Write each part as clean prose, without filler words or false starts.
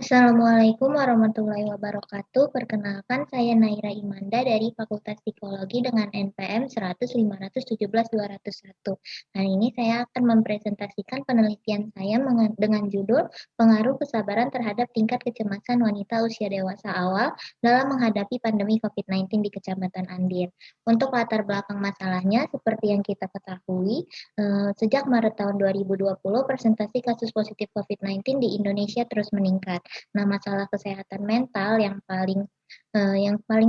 Assalamualaikum warahmatullahi wabarakatuh. Perkenalkan, saya Naira Imanda dari Fakultas Psikologi dengan NPM 100517201. Hari ini saya akan mempresentasikan penelitian saya dengan judul Pengaruh Kesabaran Terhadap Tingkat Kecemasan Wanita Usia Dewasa Awal dalam Menghadapi Pandemi COVID-19 di Kecamatan Andir. Untuk latar belakang masalahnya, seperti yang kita ketahui, sejak Maret tahun 2020, presentasi kasus positif COVID-19 di Indonesia terus meningkat. Nah, masalah kesehatan mental yang paling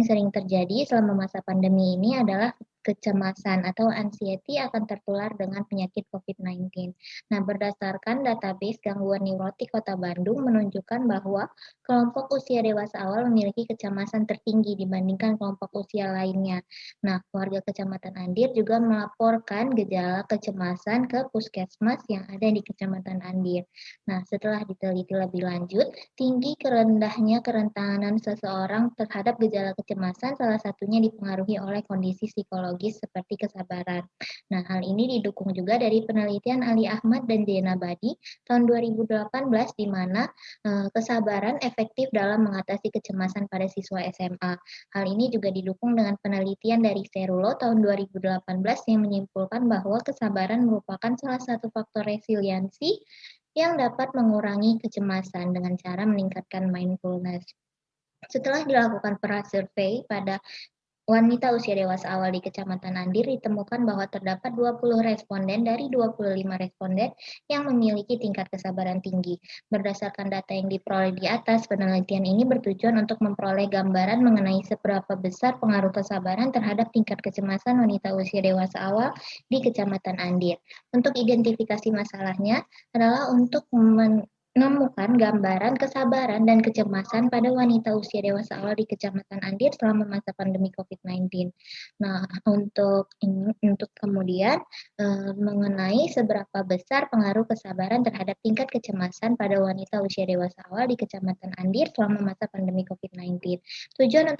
sering terjadi selama masa pandemi ini adalah kecemasan atau anxiety akan tertular dengan penyakit COVID-19. Nah, berdasarkan database gangguan neurotik Kota Bandung menunjukkan bahwa kelompok usia dewasa awal memiliki kecemasan tertinggi dibandingkan kelompok usia lainnya. Nah, warga Kecamatan Andir juga melaporkan gejala kecemasan ke puskesmas yang ada di Kecamatan Andir. Nah, setelah diteliti lebih lanjut, tinggi ke rendahnya kerentanan seseorang terhadap gejala kecemasan salah satunya dipengaruhi oleh kondisi psikologis seperti kesabaran. Nah, hal ini didukung juga dari penelitian Ali Ahmad dan Jena Badi tahun 2018 di mana kesabaran efektif dalam mengatasi kecemasan pada siswa SMA. Hal ini juga didukung dengan penelitian dari Serulo tahun 2018 yang menyimpulkan bahwa kesabaran merupakan salah satu faktor resiliensi yang dapat mengurangi kecemasan dengan cara meningkatkan mindfulness. Setelah dilakukan pra-survei pada wanita usia dewasa awal di Kecamatan Andir, ditemukan bahwa terdapat 20 responden dari 25 responden yang memiliki tingkat kesabaran tinggi. Berdasarkan data yang diperoleh di atas, penelitian ini bertujuan untuk memperoleh gambaran mengenai seberapa besar pengaruh kesabaran terhadap tingkat kecemasan wanita usia dewasa awal di Kecamatan Andir. Untuk identifikasi masalahnya adalah untuk menemukan gambaran kesabaran dan kecemasan pada wanita usia dewasa awal di Kecamatan Andir selama masa pandemi COVID-19. Nah, untuk kemudian mengenai seberapa besar pengaruh kesabaran terhadap tingkat kecemasan pada wanita usia dewasa awal di Kecamatan Andir selama masa pandemi COVID-19. Tujuan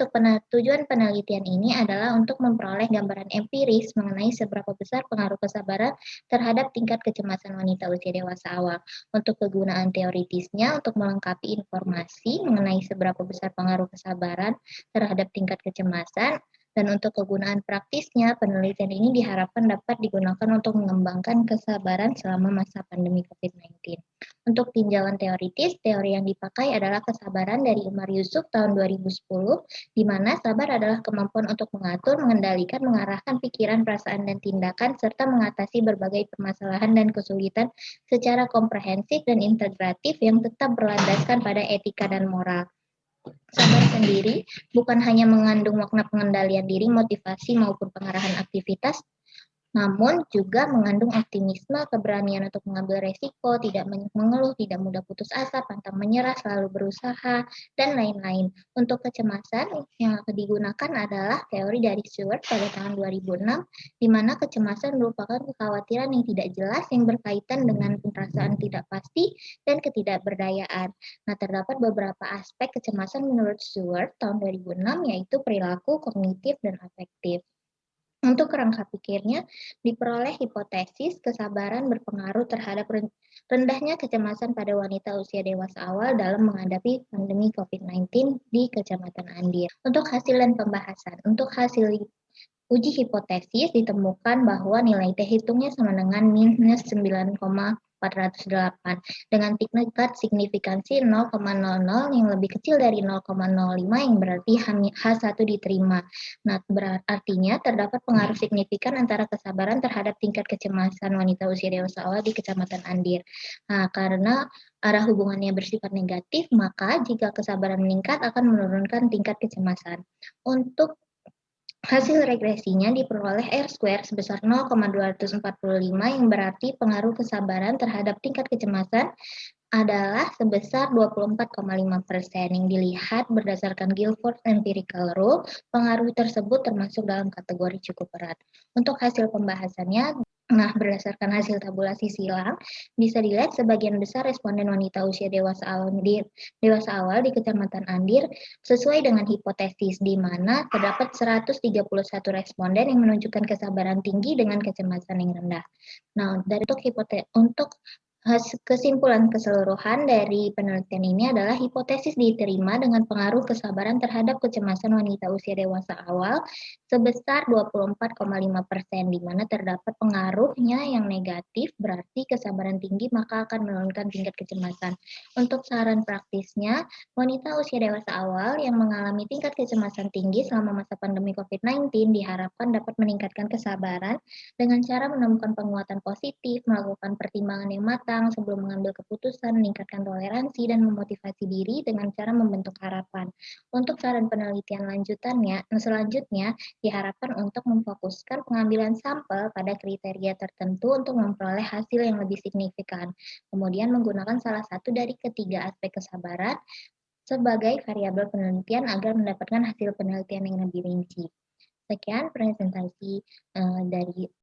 penelitian ini adalah untuk memperoleh gambaran empiris mengenai seberapa besar pengaruh kesabaran terhadap tingkat kecemasan wanita usia dewasa awal. Untuk kegunaan teoritisnya untuk melengkapi informasi mengenai seberapa besar pengaruh kesabaran terhadap tingkat kecemasan, dan untuk kegunaan praktisnya, penelitian ini diharapkan dapat digunakan untuk mengembangkan kesabaran selama masa pandemi COVID-19. Untuk tinjauan teoritis, teori yang dipakai adalah kesabaran dari Umar Yusuf tahun 2010, di mana sabar adalah kemampuan untuk mengatur, mengendalikan, mengarahkan pikiran, perasaan, dan tindakan, serta mengatasi berbagai permasalahan dan kesulitan secara komprehensif dan integratif yang tetap berlandaskan pada etika dan moral. Sabar sendiri bukan hanya mengandung makna pengendalian diri, motivasi, maupun pengarahan aktivitas, namun juga mengandung optimisme, keberanian untuk mengambil resiko, tidak mengeluh, tidak mudah putus asa, pantang menyerah, selalu berusaha, dan lain-lain. Untuk kecemasan yang akan digunakan adalah teori dari Stewart pada tahun 2006, di mana kecemasan merupakan kekhawatiran yang tidak jelas yang berkaitan dengan perasaan tidak pasti dan ketidakberdayaan. Nah, terdapat beberapa aspek kecemasan menurut Stewart tahun 2006, yaitu perilaku, kognitif, dan afektif. Untuk kerangka pikirnya, diperoleh hipotesis kesabaran berpengaruh terhadap rendahnya kecemasan pada wanita usia dewasa awal dalam menghadapi pandemi COVID-19 di Kecamatan Andir. Untuk hasil dan pembahasan, untuk hasil uji hipotesis ditemukan bahwa nilai T hitungnya sama dengan minus 9,408 dengan tingkat signifikansi 0,00 yang lebih kecil dari 0,05 yang berarti H1 diterima. Nah, artinya terdapat pengaruh signifikan antara kesabaran terhadap tingkat kecemasan wanita usia dewasa awal di Kecamatan Andir. Nah, karena arah hubungannya bersifat negatif, maka jika kesabaran meningkat akan menurunkan tingkat kecemasan. Untuk hasil regresinya diperoleh R-square sebesar 0,245 yang berarti pengaruh kesabaran terhadap tingkat kecemasan adalah sebesar 24,5% yang dilihat berdasarkan Guilford Empirical Rule. Pengaruh tersebut termasuk dalam kategori cukup berat. Untuk hasil pembahasannya, berdasarkan hasil tabulasi silang, bisa dilihat sebagian besar responden wanita usia dewasa awal di Kecamatan Andir sesuai dengan hipotesis, di mana terdapat 131 responden yang menunjukkan kesabaran tinggi dengan kecemasan yang rendah. Nah, untuk Kesimpulan keseluruhan dari penelitian ini adalah hipotesis diterima dengan pengaruh kesabaran terhadap kecemasan wanita usia dewasa awal sebesar 24,5%, di mana terdapat pengaruhnya yang negatif, berarti kesabaran tinggi maka akan menurunkan tingkat kecemasan. Untuk saran praktisnya, wanita usia dewasa awal yang mengalami tingkat kecemasan tinggi selama masa pandemi COVID-19 diharapkan dapat meningkatkan kesabaran dengan cara menemukan penguatan positif, melakukan pertimbangan yang matang sebelum mengambil keputusan, meningkatkan toleransi, dan memotivasi diri dengan cara membentuk harapan. Untuk saran penelitian selanjutnya diharapkan untuk memfokuskan pengambilan sampel pada kriteria tertentu untuk memperoleh hasil yang lebih signifikan. Kemudian menggunakan salah satu dari ketiga aspek kesabaran sebagai variabel penelitian agar mendapatkan hasil penelitian yang lebih rinci. Sekian presentasi dari